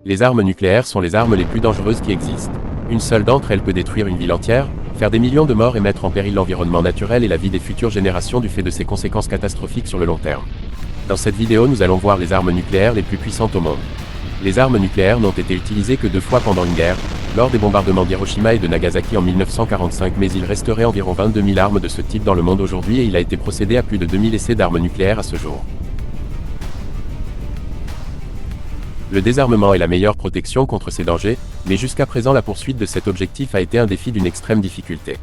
Les armes nucléaires sont les armes les plus dangereuses qui existent. Une seule d'entre elles peut détruire une ville entière, faire des millions de morts et mettre en péril l'environnement naturel et la vie des futures générations du fait de ses conséquences catastrophiques sur le long terme. Dans cette vidéo, nous allons voir les armes nucléaires les plus puissantes au monde. Les armes nucléaires n'ont été utilisées que 2 fois pendant une guerre, lors des bombardements d'Hiroshima et de Nagasaki en 1945, mais il resterait environ 22 000 armes de ce type dans le monde aujourd'hui et il a été procédé à plus de 2000 essais d'armes nucléaires à ce jour. Le désarmement est la meilleure protection contre ces dangers, mais jusqu'à présent la poursuite de cet objectif a été un défi d'une extrême difficulté.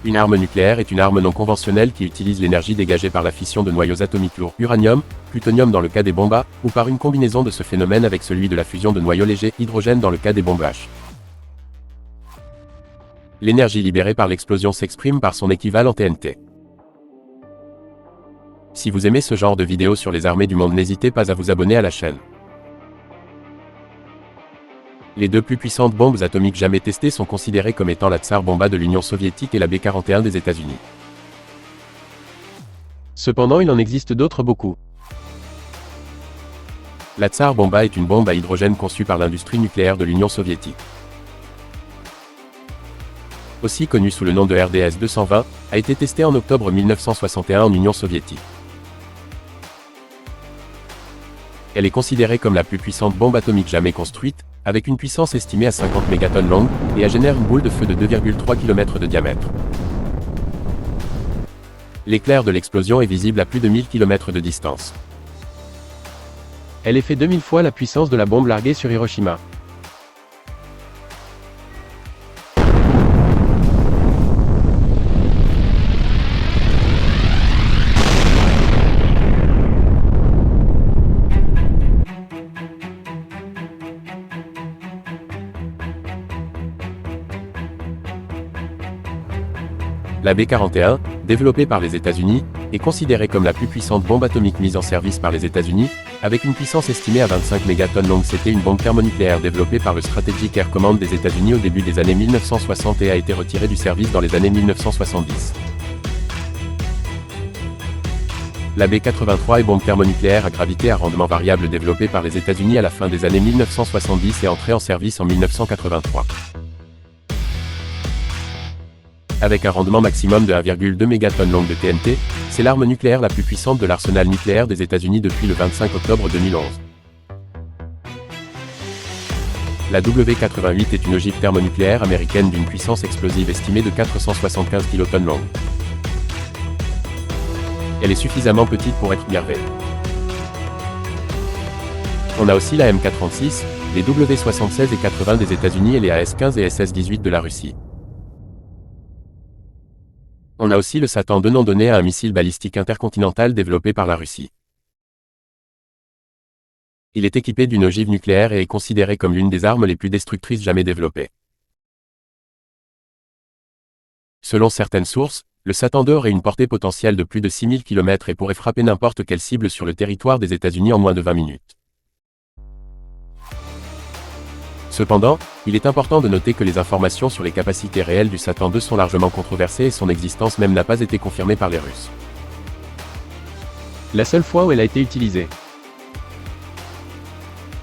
Une arme nucléaire est une arme non conventionnelle qui utilise l'énergie dégagée par la fission de noyaux atomiques lourds, uranium, plutonium dans le cas des bombes A, ou par une combinaison de ce phénomène avec celui de la fusion de noyaux légers, hydrogène dans le cas des bombes H. L'énergie libérée par l'explosion s'exprime par son équivalent TNT. Si vous aimez ce genre de vidéos sur les armées du monde, n'hésitez pas à vous abonner à la chaîne. Les 2 plus puissantes bombes atomiques jamais testées sont considérées comme étant la Tsar Bomba de l'Union soviétique et la B-41 des États-Unis. Cependant, il en existe d'autres beaucoup. La Tsar Bomba est une bombe à hydrogène conçue par l'industrie nucléaire de l'Union soviétique. Aussi connue sous le nom de RDS-220, a été testée en octobre 1961 en Union soviétique. Elle est considérée comme la plus puissante bombe atomique jamais construite, avec une puissance estimée à 50 mégatonnes longue, et elle génère une boule de feu de 2,3 km de diamètre. L'éclair de l'explosion est visible à plus de 1000 km de distance. Elle est fait 2000 fois la puissance de la bombe larguée sur Hiroshima. La B-41, développée par les États-Unis, est considérée comme la plus puissante bombe atomique mise en service par les États-Unis, avec une puissance estimée à 25 mégatonnes longue. C'était une bombe thermonucléaire développée par le Strategic Air Command des États-Unis au début des années 1960 et a été retirée du service dans les années 1970. La B-83 est bombe thermonucléaire à gravité à rendement variable développée par les États-Unis à la fin des années 1970 et entrée en service en 1983. Avec un rendement maximum de 1,2 mégatonnes longue de TNT, c'est l'arme nucléaire la plus puissante de l'arsenal nucléaire des États-Unis depuis le 25 octobre 2011. La W-88 est une ogive thermonucléaire américaine d'une puissance explosive estimée de 475 kilotonnes longue. Elle est suffisamment petite pour être gravée. On a aussi la MK-36, les W-76 et 80 des États-Unis et les AS-15 et SS-18 de la Russie. On a aussi le Satan II, nom donné à un missile balistique intercontinental développé par la Russie. Il est équipé d'une ogive nucléaire et est considéré comme l'une des armes les plus destructrices jamais développées. Selon certaines sources, le Satan II aurait une portée potentielle de plus de 6000 km et pourrait frapper n'importe quelle cible sur le territoire des États-Unis en moins de 20 minutes. Cependant, il est important de noter que les informations sur les capacités réelles du Satan II sont largement controversées et son existence même n'a pas été confirmée par les Russes. La seule fois où elle a été utilisée.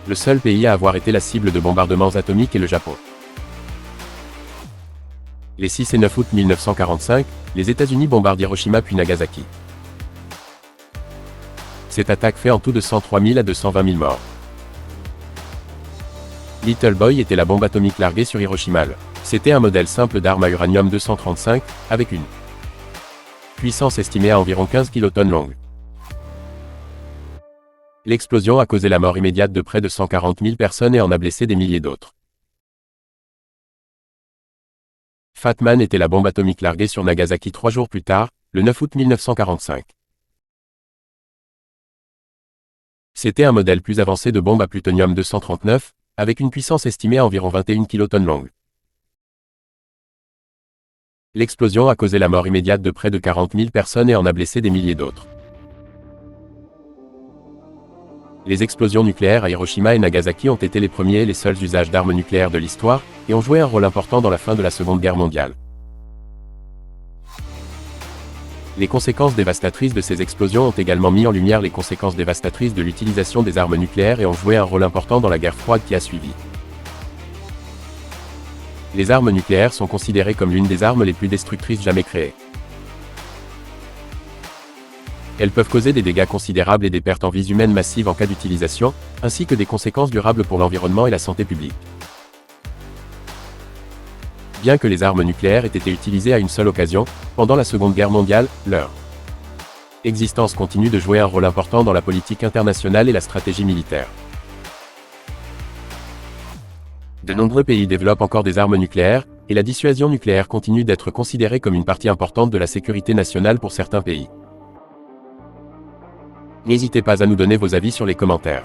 Le seul pays à avoir été la cible de bombardements atomiques est le Japon. Les 6 et 9 août 1945, les États-Unis bombardent Hiroshima puis Nagasaki. Cette attaque fait en tout de 103 000 à 220 000 morts. Little Boy était la bombe atomique larguée sur Hiroshima. C'était un modèle simple d'arme à uranium-235, avec une puissance estimée à environ 15 kilotonnes longue. L'explosion a causé la mort immédiate de près de 140 000 personnes et en a blessé des milliers d'autres. Fat Man était la bombe atomique larguée sur Nagasaki 3 jours plus tard, le 9 août 1945. C'était un modèle plus avancé de bombe à plutonium-239, avec une puissance estimée à environ 21 kilotonnes longue. L'explosion a causé la mort immédiate de près de 40 000 personnes et en a blessé des milliers d'autres. Les explosions nucléaires à Hiroshima et Nagasaki ont été les premiers et les seuls usages d'armes nucléaires de l'histoire, et ont joué un rôle important dans la fin de la Seconde Guerre mondiale. Les conséquences dévastatrices de ces explosions ont également mis en lumière les conséquences dévastatrices de l'utilisation des armes nucléaires et ont joué un rôle important dans la guerre froide qui a suivi. Les armes nucléaires sont considérées comme l'une des armes les plus destructrices jamais créées. Elles peuvent causer des dégâts considérables et des pertes en vies humaines massives en cas d'utilisation, ainsi que des conséquences durables pour l'environnement et la santé publique. Bien que les armes nucléaires aient été utilisées à une seule occasion, pendant la Seconde Guerre mondiale, leur existence continue de jouer un rôle important dans la politique internationale et la stratégie militaire. De nombreux pays développent encore des armes nucléaires, et la dissuasion nucléaire continue d'être considérée comme une partie importante de la sécurité nationale pour certains pays. N'hésitez pas à nous donner vos avis sur les commentaires.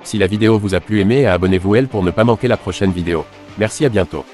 Si la vidéo vous a plu, aimez et abonnez-vous pour ne pas manquer la prochaine vidéo. Merci, à bientôt.